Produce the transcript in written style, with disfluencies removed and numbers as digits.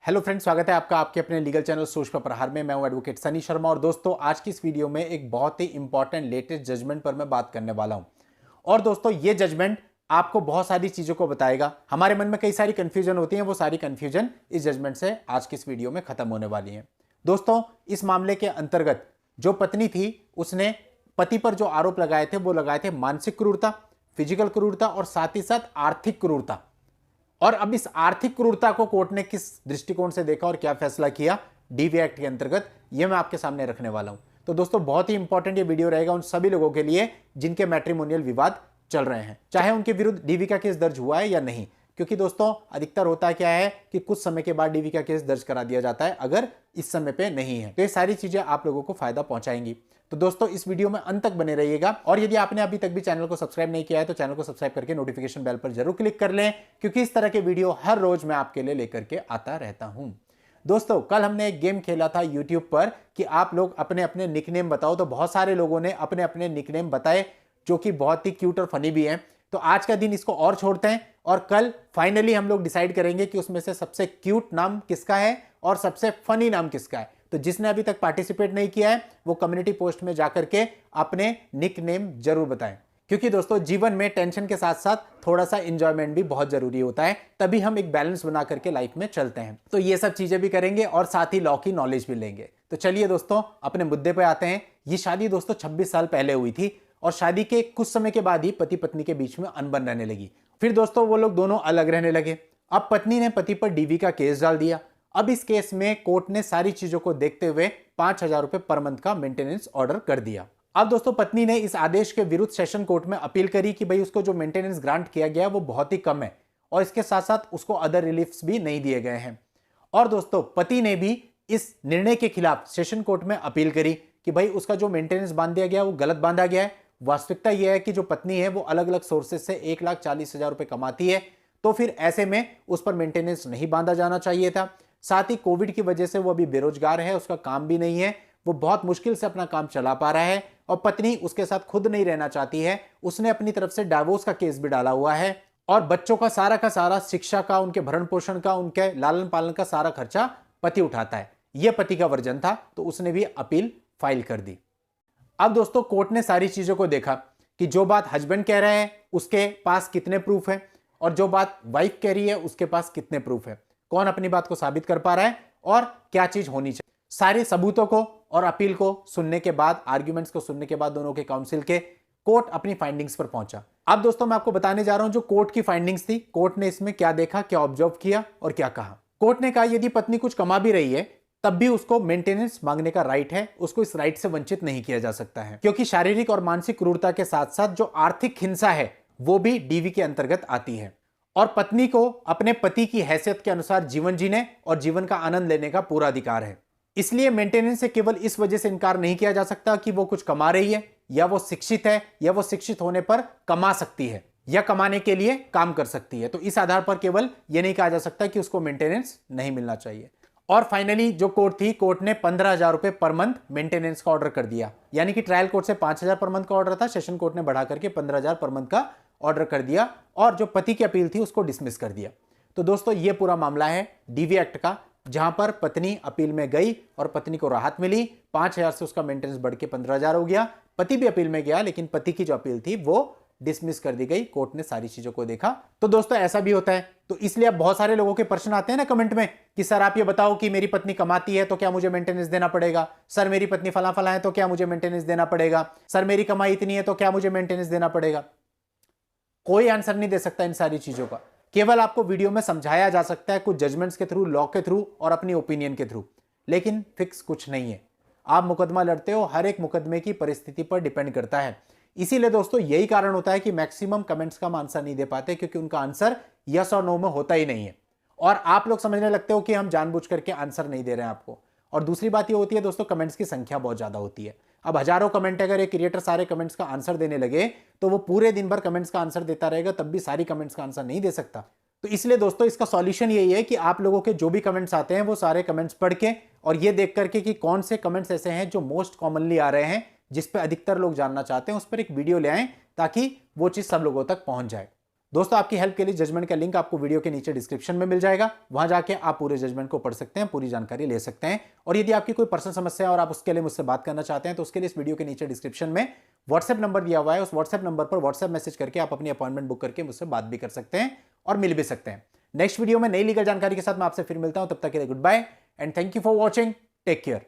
Hello friends, स्वागत है आपका आपके अपने लीगल चैनल सोच पर प्रहार में। मैं हूं एडवोकेट सनी शर्मा और दोस्तों आज की इस वीडियो में एक बहुत ही इंपॉर्टेंट लेटेस्ट जजमेंट पर मैं बात करने वाला हूं। और दोस्तों ये जजमेंट आपको बहुत सारी चीजों को बताएगा। हमारे मन में कई सारी कंफ्यूजन होती है, वो सारी कंफ्यूजन इस जजमेंट से आज की इस वीडियो में खत्म होने वाली है। दोस्तों इस मामले के अंतर्गत जो पत्नी थी उसने पति पर जो आरोप लगाए थे वो लगाए थे मानसिक क्रूरता, फिजिकल क्रूरता और साथ ही साथ आर्थिक क्रूरता। और अब इस आर्थिक क्रूरता को कोर्ट ने किस दृष्टिकोण से देखा और क्या फैसला किया डीवी एक्ट के अंतर्गत, यह मैं आपके सामने रखने वाला हूं। तो दोस्तों बहुत ही इंपॉर्टेंट ये वीडियो रहेगा उन सभी लोगों के लिए जिनके मैट्रिमोनियल विवाद चल रहे हैं, चाहे उनके विरुद्ध डीवी का केस दर्ज हुआ है या नहीं। क्योंकि दोस्तों अधिकतर होता क्या है कि कुछ समय के बाद डीवी का केस दर्ज करा दिया जाता है अगर इस समय पे नहीं है। तो ये सारी चीजें आप लोगों को फायदा पहुंचाएंगी। तो दोस्तों इस वीडियो में अंत तक बने रहिएगा और यदि आपने अभी तक भी चैनल को सब्सक्राइब नहीं किया है तो चैनल को सब्सक्राइब करके नोटिफिकेशन बेल पर जरूर क्लिक कर लें, क्योंकि इस तरह के वीडियो हर रोज मैं आपके लिए लेकर के आता रहता हूं। दोस्तों कल हमने एक गेम खेला था यूट्यूब पर कि आप लोग अपने अपने निकनेम बताओ, तो बहुत सारे लोगों ने अपने अपने निकनेम बताए जो कि बहुत ही क्यूट और फनी भी हैं। तो आज का दिन इसको और छोड़ते हैं और कल फाइनली हम लोग डिसाइड करेंगे कि उसमें से सबसे क्यूट नाम किसका है और सबसे फनी नाम किसका है। तो जिसने अभी तक पार्टिसिपेट नहीं किया है वो कम्युनिटी पोस्ट में जाकर के अपने निकनेम जरूर बताएं, क्योंकि दोस्तों जीवन में टेंशन के साथ साथ थोड़ा सा एंजॉयमेंट भी बहुत जरूरी होता है, तभी हम एक बैलेंस बना करके लाइफ में चलते हैं। तो ये सब चीजें भी करेंगे और साथ ही लॉ की नॉलेज भी लेंगे। तो चलिए दोस्तों अपने मुद्दे पे आते हैं। ये शादी दोस्तों 26 साल पहले हुई थी और शादी के कुछ समय के बाद ही पति पत्नी के बीच में अनबन रहने लगी। फिर दोस्तों वो लोग दोनों अलग रहने लगे। अब पत्नी ने पति पर डीवी का केस डाल दिया। अब इस केस में कोर्ट ने सारी चीजों को देखते हुए 5,000 रुपए पर मंथ का मेंटेनेंस ऑर्डर कर दिया। अब दोस्तों पत्नी ने इस आदेश के विरुद्ध सेशन कोर्ट में अपील करी कि भाई उसको जो मेंटेनेंस ग्रांट किया गया वो बहुत ही कम है और इसके साथ साथ उसको अदर रिलीफ्स भी नहीं दिए गए हैं। और दोस्तों पति ने भी इस निर्णय के खिलाफ सेशन कोर्ट में अपील करी कि भाई उसका जो मेंटेनेंस बांध दिया गया वो गलत बांधा गया है। वास्तविकता यह है कि जो पत्नी है वो अलग अलग सोर्सेज से 1,40,000 रुपए कमाती है, तो फिर ऐसे में उस पर मेंटेनेंस नहीं बांधा जाना चाहिए था। साथ ही कोविड की वजह से वो अभी बेरोजगार है, उसका काम भी नहीं है, वो बहुत मुश्किल से अपना काम चला पा रहा है और पत्नी उसके साथ खुद नहीं रहना चाहती है। उसने अपनी तरफ से डाइवोर्स का केस भी डाला हुआ है और बच्चों का सारा शिक्षा का, उनके भरण पोषण का, उनके लालन पालन का सारा खर्चा पति उठाता है। यह पति का वर्जन था, तो उसने भी अपील फाइल कर दी। अब दोस्तों कोर्ट ने सारी चीजों को देखा कि जो बात हस्बैंड कह रहे हैं उसके पास कितने प्रूफ है और जो बात वाइफ कह रही है उसके पास कितने प्रूफ है, कौन अपनी बात को साबित कर पा रहा है और क्या चीज होनी चाहिए। सारे सबूतों को और अपील को सुनने के बाद, आर्ग्यूमेंट्स को सुनने के बाद दोनों के काउंसिल के, कोर्ट अपनी फाइंडिंग्स पर पहुंचा। अब दोस्तों मैं आपको बताने जा रहा हूं जो कोर्ट की फाइंडिंग्स थी, कोर्ट ने इसमें क्या देखा, क्या ऑब्जर्व किया और क्या कहा। कोर्ट ने कहा यदि पत्नी कुछ कमा भी रही है तब भी उसको मेंटेनेंस मांगने का राइट है, उसको इस राइट से वंचित नहीं किया जा सकता है, क्योंकि शारीरिक और मानसिक क्रूरता के साथ साथ जो आर्थिक हिंसा है वो भी डीवी के अंतर्गत आती है। और पत्नी को अपने पति की हैसियत के अनुसार जीवन जीने और जीवन का आनंद लेने का पूरा अधिकार है। इसलिए मेंटेनेंस से केवल इस वजह से इनकार नहीं किया जा सकता कि वो कुछ कमा रही है या वो शिक्षित है या वो शिक्षित होने पर कमा सकती है या कमाने के लिए काम कर सकती है। तो इस आधार पर केवल यह नहीं कहा जा सकता कि उसको मेंटेनेंस नहीं मिलना चाहिए। और फाइनली जो कोर्ट थी, कोर्ट ने 15,000 रुपए पर मंथ मेंटेनेंस का ऑर्डर कर दिया। यानी कि ट्रायल कोर्ट से 5,000 पर मंथ का ऑर्डर था, सेशन कोर्ट ने बढ़ा करके 15,000 पर मंथ का ऑर्डर कर दिया और जो पति की अपील थी उसको डिसमिस कर दिया। तो दोस्तों ये पूरा मामला है डीवी एक्ट का, जहां पर पत्नी अपील में गई और पत्नी को राहत मिली। 5,000 से उसका मेंटेनेंस बढ़ के 15,000 हो गया। पति भी अपील में गया लेकिन पति की जो अपील थी वो डिसमिस कर दी गई। कोर्ट ने सारी चीजों को देखा। तो दोस्तों ऐसा भी होता है, तो इसलिए अब बहुत सारे लोगों के प्रश्न आते हैं ना कमेंट में कि सर आप ये बताओ कि मेरी पत्नी कमाती है तो क्या मुझे मेंटेनेंस देना पड़ेगा, सर मेरी पत्नी फला फला है तो क्या मुझे मेंटेनेंस देना पड़ेगा, सर मेरी कमाई इतनी है तो क्या मुझे मेंटेनेंस देना पड़ेगा। कोई आंसर नहीं दे सकता इन सारी चीजों का, केवल आपको वीडियो में समझाया जा सकता है कुछ जजमेंट्स के थ्रू, लॉ के थ्रू और अपनी ओपिनियन के थ्रू, लेकिन फिक्स कुछ नहीं है। आप मुकदमा लड़ते हो, हर एक मुकदमे की परिस्थिति पर डिपेंड करता है। इसीलिए दोस्तों यही कारण होता है कि मैक्सिमम कमेंट्स का हम आंसर नहीं दे पाते, क्योंकि उनका आंसर यस और नो में होता ही नहीं है और आप लोग समझने लगते हो कि हम जानबूझ करके आंसर नहीं दे रहे हैं आपको। और दूसरी बात ये होती है दोस्तों, कमेंट्स की संख्या बहुत ज्यादा होती है। अब हजारों कमेंट, अगर एक क्रिएटर सारे कमेंट्स का आंसर देने लगे तो वो पूरे दिन भर कमेंट्स का आंसर देता रहेगा, तब भी सारी कमेंट्स का आंसर नहीं दे सकता। तो इसलिए दोस्तों इसका सॉल्यूशन यही है कि आप लोगों के जो भी कमेंट्स आते हैं वो सारे कमेंट्स पढ़ के और ये देख करके कि कौन से कमेंट्स ऐसे हैं जो मोस्ट कॉमनली आ रहे हैं, जिस पे अधिकतर लोग जानना चाहते हैं, उस पर एक वीडियो ले आएं ताकि वो चीज सब लोगों तक पहुंच जाए। दोस्तों आपकी हेल्प के लिए जजमेंट का लिंक आपको वीडियो के नीचे डिस्क्रिप्शन में मिल जाएगा, वहां जाके आप पूरे जजमेंट को पढ़ सकते हैं, पूरी जानकारी ले सकते हैं। और यदि आपकी कोई पर्सनल समस्या है और आप उसके लिए मुझसे बात करना चाहते हैं तो उसके लिए इस वीडियो के नीचे डिस्क्रिप्शन में व्हाट्सएप नंबर दिया हुआ है, उस व्हाट्सएप नंबर पर व्हाट्सएप मैसेज करके आप अपनी अपॉइंटमेंट बुक करके मुझसे बात भी कर सकते हैं और मिल भी सकते हैं। नेक्स्ट वीडियो में नई लीगल जानकारी के साथ मैं आपसे फिर मिलता हूं, तब तक के लिए goodbye and thank you for watching, take care.